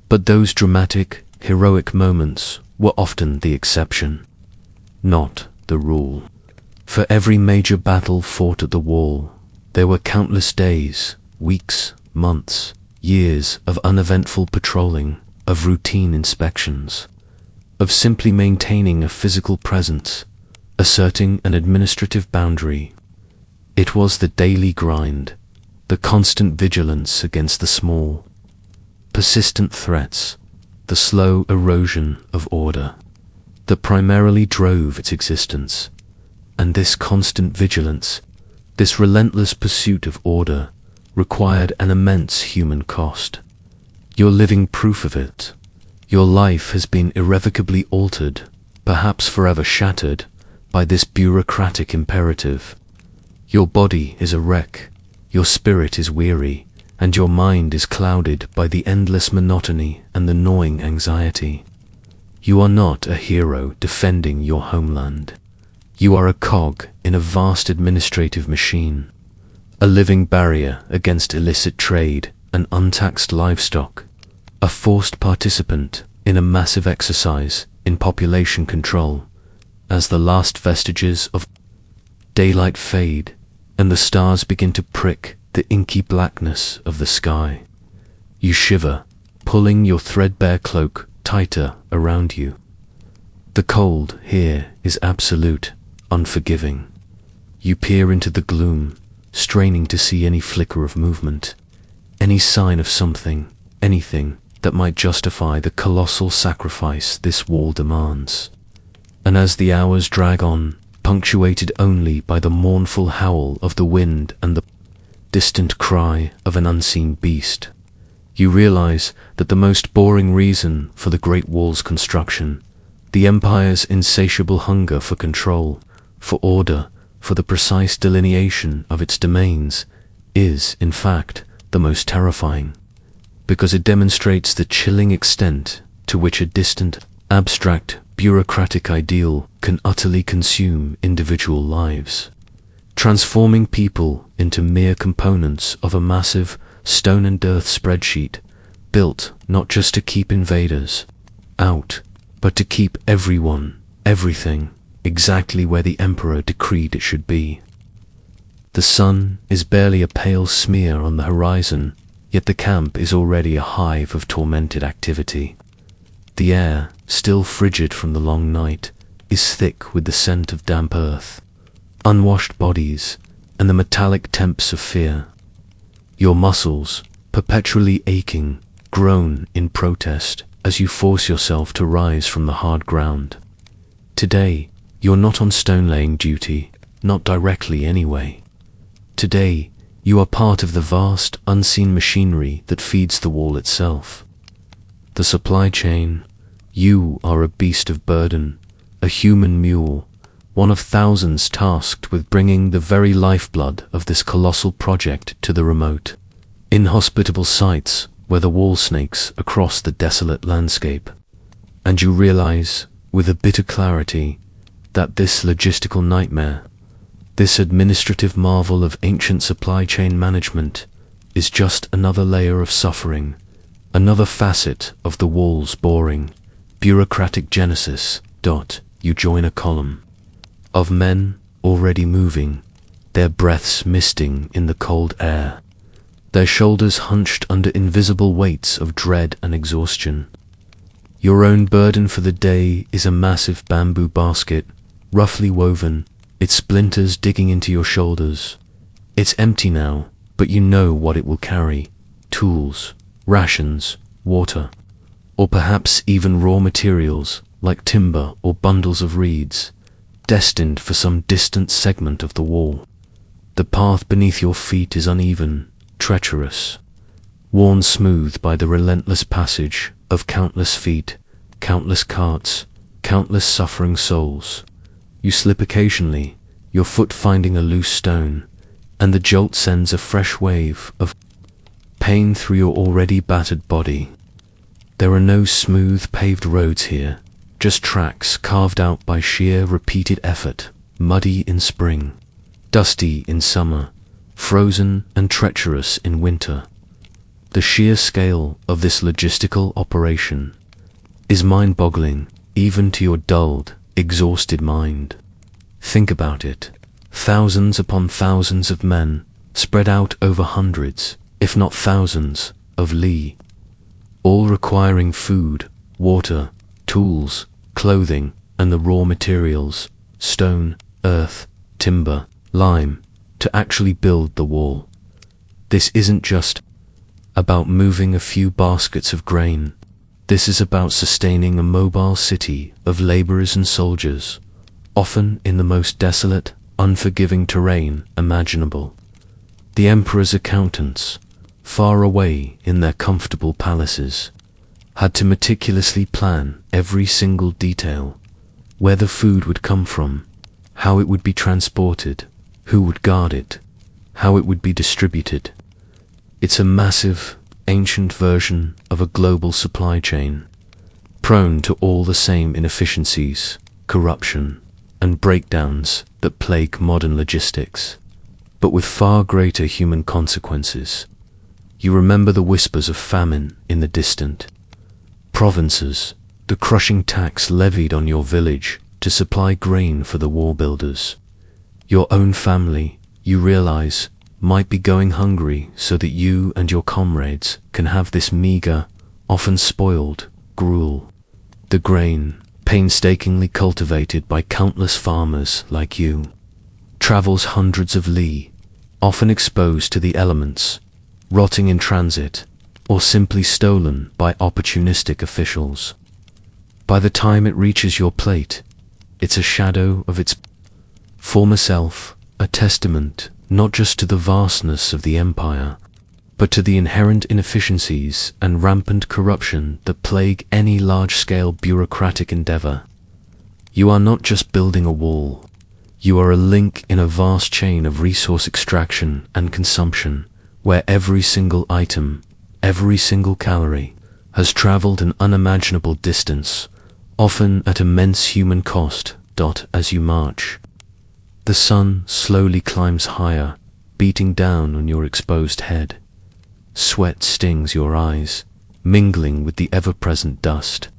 S1: But those dramatic, heroic moments were often the exception, not the rule. For every major battle fought at the wall, there were countless days, weeks, months, years of uneventful patrolling, of routine inspections, of simply maintaining a physical presence, asserting an administrative boundary. It was the daily grind, the constant vigilance against the small, persistent threats, the slow erosion of order, that primarily drove its existence. And this constant vigilance, this relentless pursuit of order, required an immense human cost. You're living proof of it. Your life has been irrevocably altered, perhaps forever shattered, by this bureaucratic imperative. Your body is a wreck, your spirit is weary, and your mind is clouded by the endless monotony and the gnawing anxiety. You are not a hero defending your homeland. You are a cog in a vast administrative machine, a living barrier against illicit trade and untaxed livestock, a forced participant in a massive exercise in population control. As the last vestiges of daylight fade and the stars begin to prick the inky blackness of the sky, you shiver, pulling your threadbare cloak tighter around you. The cold here is absolute, unforgiving. You peer into the gloom, straining to see any flicker of movement, any sign of something, anything that might justify the colossal sacrifice this wall demands. And as the hours drag on, punctuated only by the mournful howl of the wind and the distant cry of an unseen beast, you realize that the most boring reason for the Great Wall's construction, the Empire's insatiable hunger for control, for order, for the precise delineation of its domains, is, in fact, the most terrifying, because it demonstrates the chilling extent to which a distant, abstract, bureaucratic ideal can utterly consume individual lives, transforming people into mere components of a massive stone and earth spreadsheet, built not just to keep invaders out, but to keep everyone, everything, exactly where the Emperor decreed it should be. The sun is barely a pale smear on the horizon, yet the camp is already a hive of tormented activity. The air, still frigid from the long night, is thick with the scent of damp earth, unwashed bodies, and the metallic temps of fear. Your muscles, perpetually aching, groan in protest as you force yourself to rise from the hard ground. Today, you're not on stone-laying duty, not directly anyway. Today, you are part of the vast, unseen machinery that feeds the wall itself. The supply chain. You are a beast of burden, a human mule, one of thousands tasked with bringing the very lifeblood of this colossal project to the remote, inhospitable sites where the wall snakes across the desolate landscape. And you realize, with a bitter clarity, that this logistical nightmare, this administrative marvel of ancient supply chain management, is just another layer of suffering, another facet of the wall's boring, bureaucratic genesis. You join a column of men already moving, their breaths misting in the cold air, their shoulders hunched under invisible weights of dread and exhaustion. Your own burden for the day is a massive bamboo basket, roughly woven, its splinters digging into your shoulders. It's empty now, but you know what it will carry: tools, rations, water, or perhaps even raw materials like timber or bundles of reeds, destined for some distant segment of the wall. The path beneath your feet is uneven, treacherous, worn smooth by the relentless passage of countless feet, countless carts, countless suffering souls. You slip occasionally, your foot finding a loose stone, and the jolt sends a fresh wave of pain through your already battered body. There are no smooth paved roads here, just tracks carved out by sheer repeated effort, muddy in spring, dusty in summer, frozen and treacherous in winter. The sheer scale of this logistical operation is mind-boggling, even to your dulled, exhausted mind. Think about it. Thousands upon thousands of men, spread out over hundreds, if not thousands, of li, all requiring food, water, tools, clothing, and the raw materials, stone, earth, timber, lime, to actually build the wall. This isn't just about moving a few baskets of grain. This is about sustaining a mobile city of laborers and soldiers, often in the most desolate, unforgiving terrain imaginable. The emperor's accountants, far away in their comfortable palaces, had to meticulously plan every single detail: where the food would come from, how it would be transported, who would guard it, how it would be distributed. It's a massive, ancient version of a global supply chain, prone to all the same inefficiencies, corruption, and breakdowns that plague modern logistics, but with far greater human consequences. You remember the whispers of famine in the distant provinces, the crushing tax levied on your village to supply grain for the war builders. Your own family, you realize, might be going hungry so that you and your comrades can have this meager, often spoiled, gruel. The grain, painstakingly cultivated by countless farmers like you, travels hundreds of li, often exposed to the elements, rotting in transit, or simply stolen by opportunistic officials. By the time it reaches your plate, it's a shadow of its former self, a testament not just to the vastness of the empire, but to the inherent inefficiencies and rampant corruption that plague any large-scale bureaucratic endeavor. You are not just building a wall, you are a link in a vast chain of resource extraction and consumption, where every single item, every single calorie, has traveled an unimaginable distance, often at immense human cost. As you march, the sun slowly climbs higher, beating down on your exposed head. Sweat stings your eyes, mingling with the ever-present dust.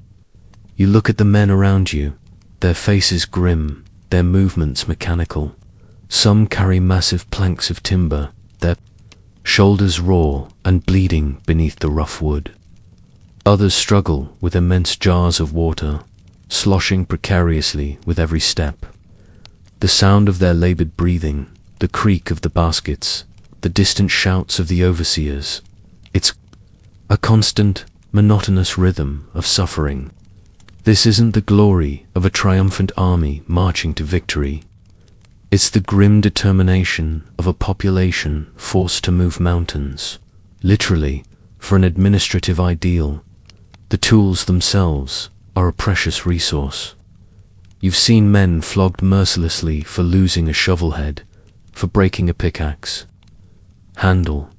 S1: You look at the men around you, their faces grim, their movements mechanical. Some carry massive planks of timber, their shoulders raw and bleeding beneath the rough wood. Others struggle with immense jars of water, sloshing precariously with every step. The sound of their labored breathing, the creak of the baskets, the distant shouts of the overseers. It's a constant, monotonous rhythm of suffering. This isn't the glory of a triumphant army marching to victory. It's the grim determination of a population forced to move mountains, literally, for an administrative ideal. The tools themselves are a precious resource. You've seen men flogged mercilessly for losing a shovel head, for breaking a pickaxe handle.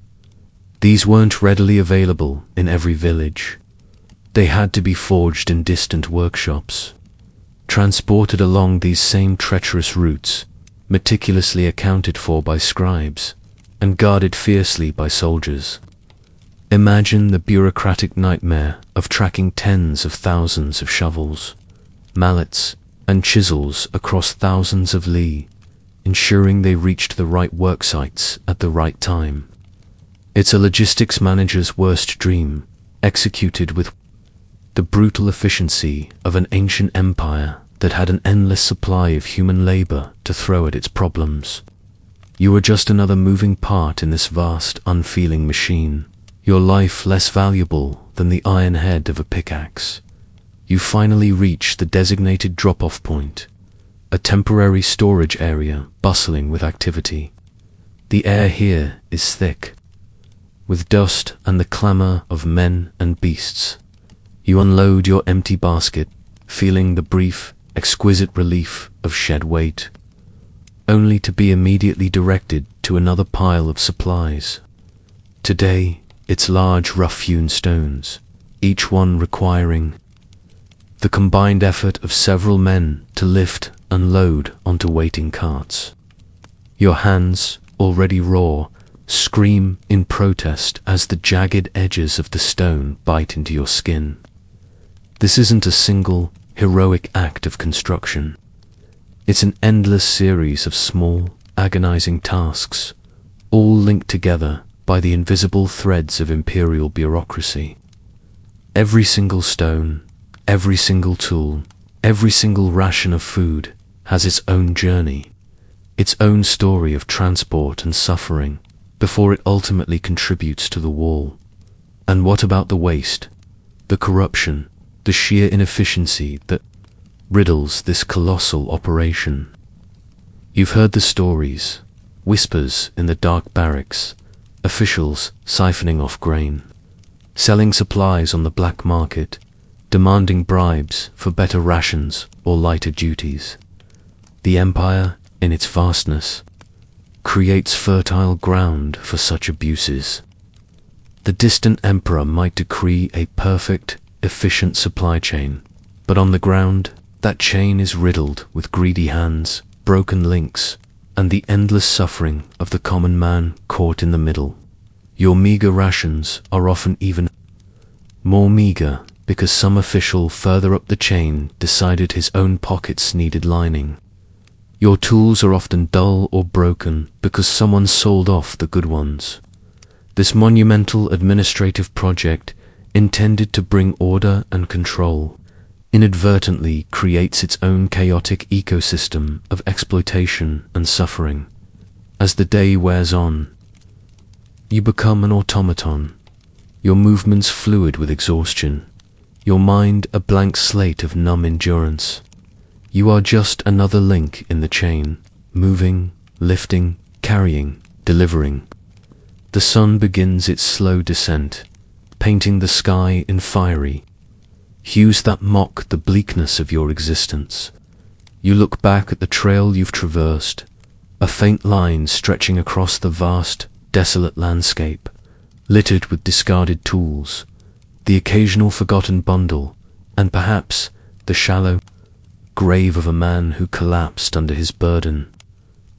S1: These weren't readily available in every village. They had to be forged in distant workshops, transported along these same treacherous routes, meticulously accounted for by scribes, and guarded fiercely by soldiers. Imagine the bureaucratic nightmare of tracking tens of thousands of shovels, mallets, and chisels across thousands of li, ensuring they reached the right work sites at the right time. It's a logistics manager's worst dream, executed with the brutal efficiency of an ancient empire that had an endless supply of human labor to throw at its problems. You are just another moving part in this vast, unfeeling machine, your life less valuable than the iron head of a pickaxe. You finally reach the designated drop-off point, a temporary storage area bustling with activity. The air here is thick, with dust and the clamor of men and beasts. You unload your empty basket, feeling the brief, exquisite relief of shed weight, only to be immediately directed to another pile of supplies. Today, it's large, rough-hewn stones, each one requiring the combined effort of several men to lift and load onto waiting carts. Your hands, already raw, scream in protest as the jagged edges of the stone bite into your skin. This isn't a single, heroic act of construction. It's an endless series of small, agonizing tasks, all linked together by the invisible threads of imperial bureaucracy. Every single stone, every single tool, every single ration of food has its own journey, its own story of transport and suffering before it ultimately contributes to the wall. And what about the waste, the corruption, the sheer inefficiency that riddles this colossal operation? You've heard the stories, whispers in the dark barracks, officials siphoning off grain, selling supplies on the black market, demanding bribes for better rations or lighter duties. The empire, in its vastness, creates fertile ground for such abuses. The distant emperor might decree a perfect, efficient supply chain, but on the ground, that chain is riddled with greedy hands, broken links, and the endless suffering of the common man caught in the middle. Your meager rations are often even more meager because some official further up the chain decided his own pockets needed lining. Your tools are often dull or broken because someone sold off the good ones. This monumental administrative project, intended to bring order and control, inadvertently creates its own chaotic ecosystem of exploitation and suffering. As the day wears on, you become an automaton, your movements fluid with exhaustion, your mind a blank slate of numb endurance. You are just another link in the chain, moving, lifting, carrying, delivering. The sun begins its slow descent, painting the sky in fiery hues that mock the bleakness of your existence. You look back at the trail you've traversed, a faint line stretching across the vast, desolate landscape, littered with discarded tools, the occasional forgotten bundle, and perhaps the shallow grave of a man who collapsed under his burden.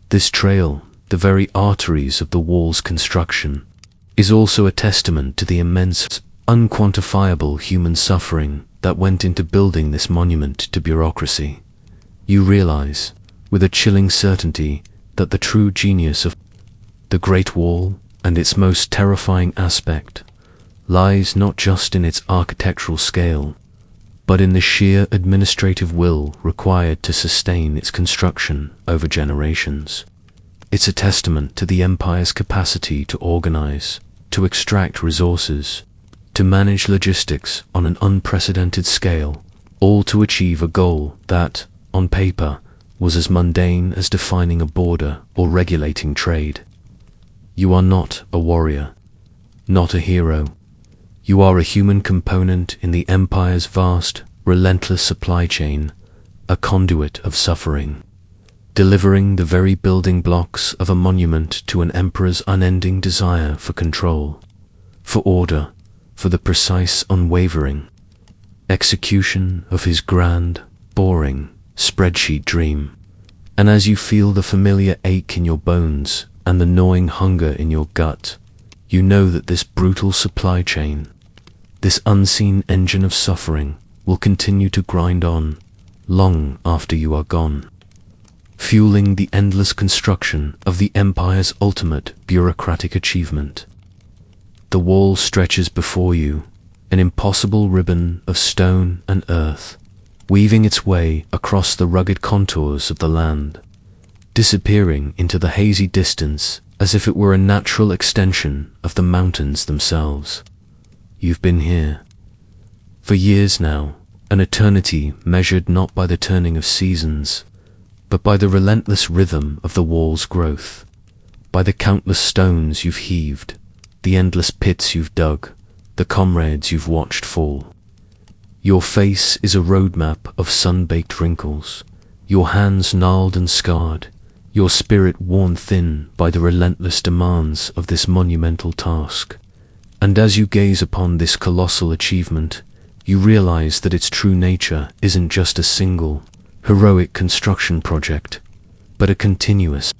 S1: This trail, the very arteries of the wall's construction, is also a testament to the immense, unquantifiable human suffering that went into building this monument to bureaucracy. You realize, with a chilling certainty, that the true genius of the Great Wall, and its most terrifying aspect, lies not just in its architectural scale, but in the sheer administrative will required to sustain its construction over generations. It's a testament to the empire's capacity to organize, to extract resources, to manage logistics on an unprecedented scale, all to achieve a goal that, on paper, was as mundane as defining a border or regulating trade. You are not a warrior, not a hero. You are a human component in the empire's vast, relentless supply chain, a conduit of suffering, delivering the very building blocks of a monument to an emperor's unending desire for control, for order, for the precise, unwavering execution of his grand, boring spreadsheet dream. And as you feel the familiar ache in your bones and the gnawing hunger in your gut, you know that this brutal supply chain, this unseen engine of suffering, will continue to grind on long after you are gone, fueling the endless construction of the empire's ultimate bureaucratic achievement. The wall stretches before you, an impossible ribbon of stone and earth, weaving its way across the rugged contours of the land, disappearing into the hazy distance as if it were a natural extension of the mountains themselves. You've been here for years now, an eternity measured not by the turning of seasons, but by the relentless rhythm of the wall's growth, by the countless stones you've heaved, the endless pits you've dug, the comrades you've watched fall. Your face is a roadmap of sun-baked wrinkles, your hands gnarled and scarred, your spirit worn thin by the relentless demands of this monumental task. And as you gaze upon this colossal achievement, you realize that its true nature isn't just a single, heroic construction project, but a continuous,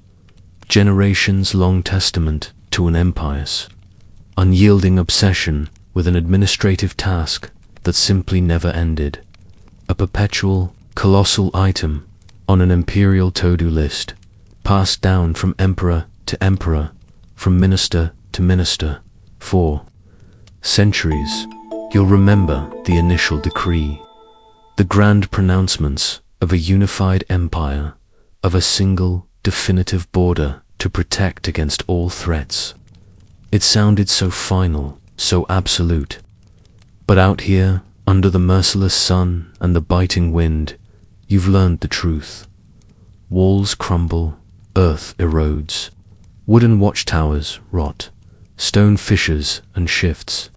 S1: generations-long testament to an empire's unyielding obsession with an administrative task that simply never ended, a perpetual, colossal item on an imperial to-do list, passed down from emperor to emperor, from minister to minister, for centuries. You'll remember the initial decree, the grand pronouncements of a unified empire, of a single, definitive border to protect against all threats. It sounded so final, so absolute. But out here, under the merciless sun and the biting wind, you've learned the truth. Walls crumble, earth erodes, wooden watchtowers rot, stone fissures and shifts.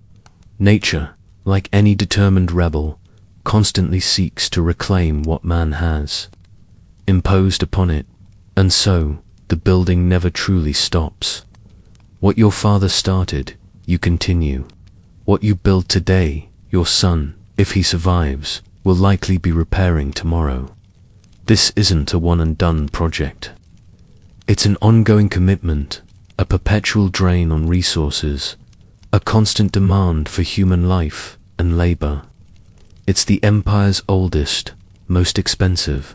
S1: Nature, like any determined rebel, constantly seeks to reclaim what man has imposed upon it, and so the building never truly stops. What your father started, you continue. What you build today, your son, if he survives, will likely be repairing tomorrow. This isn't a one-and-done project. It's an ongoing commitment, a perpetual drain on resources, a constant demand for human life and labor. It's the empire's oldest, most expensive,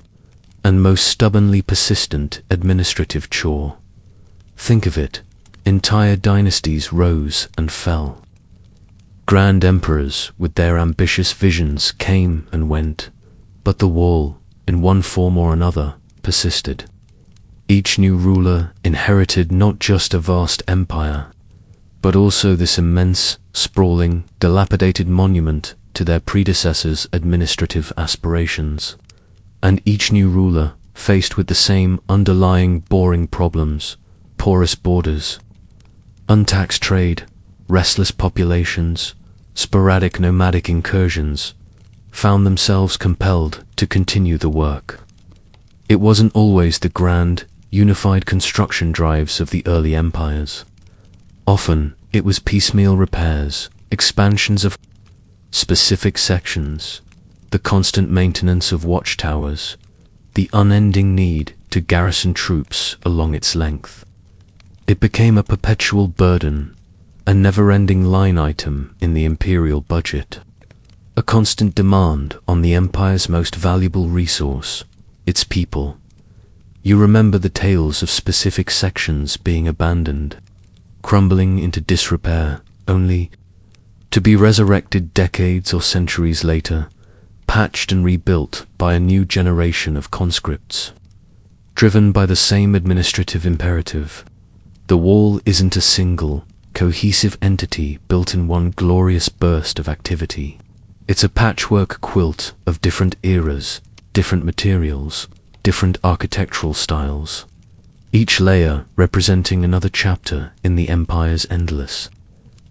S1: and most stubbornly persistent administrative chore. Think of it, entire dynasties rose and fell. Grand emperors with their ambitious visions came and went, but the wall, in one form or another, persisted. Each new ruler inherited not just a vast empire, but also this immense, sprawling, dilapidated monument to their predecessors' administrative aspirations. And each new ruler, faced with the same underlying boring problems, porous borders, untaxed trade, restless populations, sporadic nomadic incursions, found themselves compelled to continue the work. It wasn't always the grand, unified construction drives of the early empires. Often, it was piecemeal repairs, expansions of specific sections, the constant maintenance of watchtowers, the unending need to garrison troops along its length. It became a perpetual burden, a never-ending line item in the imperial budget, a constant demand on the empire's most valuable resource, its people. You remember the tales of specific sections being abandoned, crumbling into disrepair, only to be resurrected decades or centuries later, patched and rebuilt by a new generation of conscripts. Driven by the same administrative imperative, the wall isn't a single, cohesive entity built in one glorious burst of activity. It's a patchwork quilt of different eras, different materials, different architectural styles, each layer representing another chapter in the empire's endless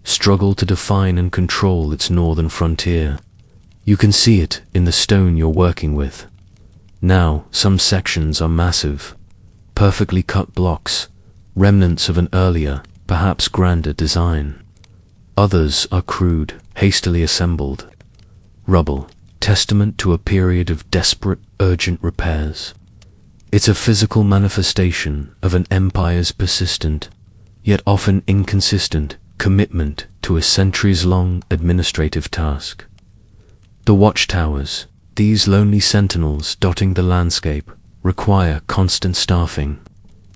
S1: struggle to define and control its northern frontier. You can see it in the stone you're working with. Now, some sections are massive, perfectly cut blocks, remnants of an earlier, perhaps grander design. Others are crude, hastily assembled rubble, testament to a period of desperate, urgent repairs. It's a physical manifestation of an empire's persistent, yet often inconsistent, commitment to a centuries-long administrative task. The watchtowers, these lonely sentinels dotting the landscape, require constant staffing.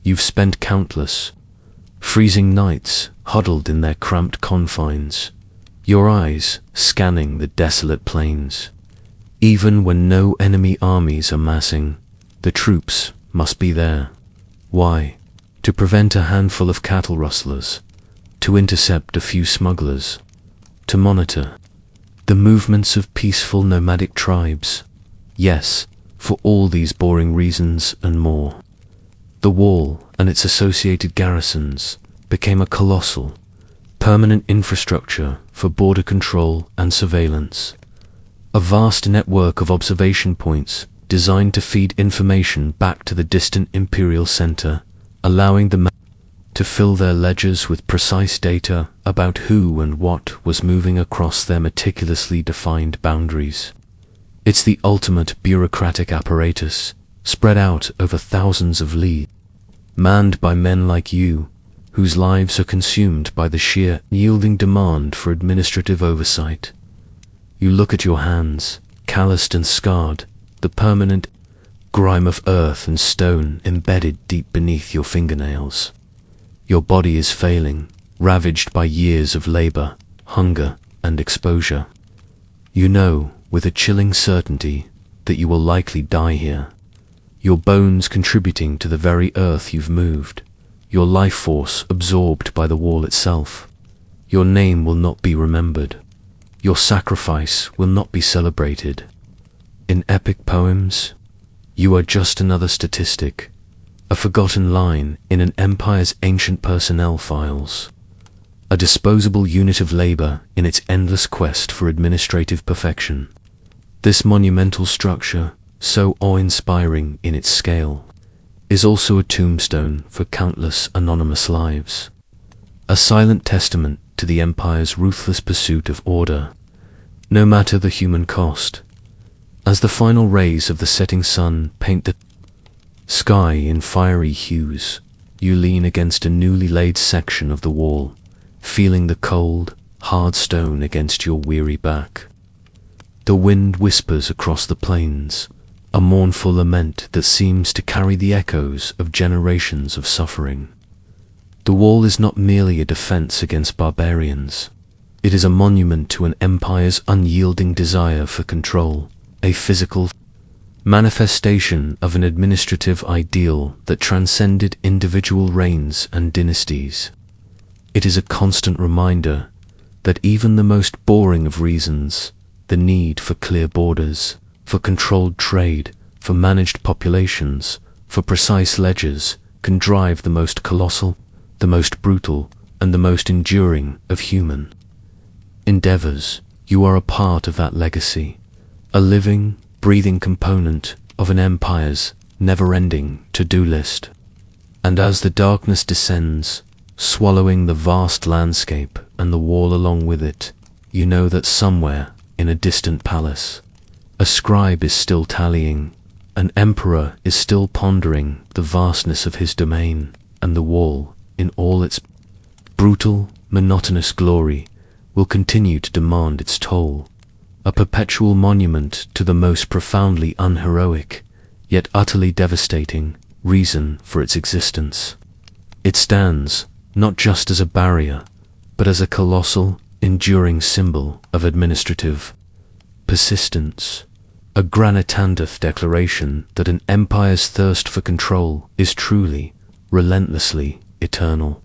S1: You've spent countless, freezing nights huddled in their cramped confines, your eyes scanning the desolate plains. Even when no enemy armies are massing, the troops must be there. Why? To prevent a handful of cattle rustlers, to intercept a few smugglers, to monitor the movements of peaceful nomadic tribes. Yes, for all these boring reasons and more. The wall and its associated garrisons became a colossal, permanent infrastructure for border control and surveillance. A vast network of observation points designed to feed information back to the distant imperial center, allowing the to fill their ledgers with precise data about who and what was moving across their meticulously defined boundaries. It's the ultimate bureaucratic apparatus, spread out over thousands of leagues, manned by men like you, whose lives are consumed by the sheer, yielding demand for administrative oversight. You look at your hands, calloused and scarred, the permanent grime of earth and stone embedded deep beneath your fingernails. Your body is failing, ravaged by years of labor, hunger, and exposure. You know, with a chilling certainty, that you will likely die here. Your bones contributing to the very earth you've moved, your life force absorbed by the wall itself. Your name will not be remembered. Your sacrifice will not be celebrated. In epic poems, you are just another statistic, a forgotten line in an empire's ancient personnel files, a disposable unit of labor in its endless quest for administrative perfection. This monumental structure, so awe-inspiring in its scale, is also a tombstone for countless anonymous lives, a silent testament to the empire's ruthless pursuit of order, no matter the human cost. As the final rays of the setting sun paint the sky in fiery hues, you lean against a newly laid section of the wall, feeling the cold, hard stone against your weary back. The wind whispers across the plains, a mournful lament that seems to carry the echoes of generations of suffering. The wall is not merely a defense against barbarians. It is a monument to an empire's unyielding desire for control, a physical manifestation of an administrative ideal that transcended individual reigns and dynasties. It is a constant reminder that even the most boring of reasons, the need for clear borders, for controlled trade, for managed populations, for precise ledgers, can drive the most colossal, the most brutal, and the most enduring of human endeavors. You are a part of that legacy, a living, breathing component of an empire's never-ending to-do list. And as the darkness descends, swallowing the vast landscape and the wall along with it, you know that somewhere in a distant palace, a scribe is still tallying, an emperor is still pondering the vastness of his domain, and the wall, in all its brutal, monotonous glory, will continue to demand its toll, a perpetual monument to the most profoundly unheroic, yet utterly devastating, reason for its existence. It stands, not just as a barrier, but as a colossal, enduring symbol of administrative persistence, a granitandeth declaration that an empire's thirst for control is truly, relentlessly eternal.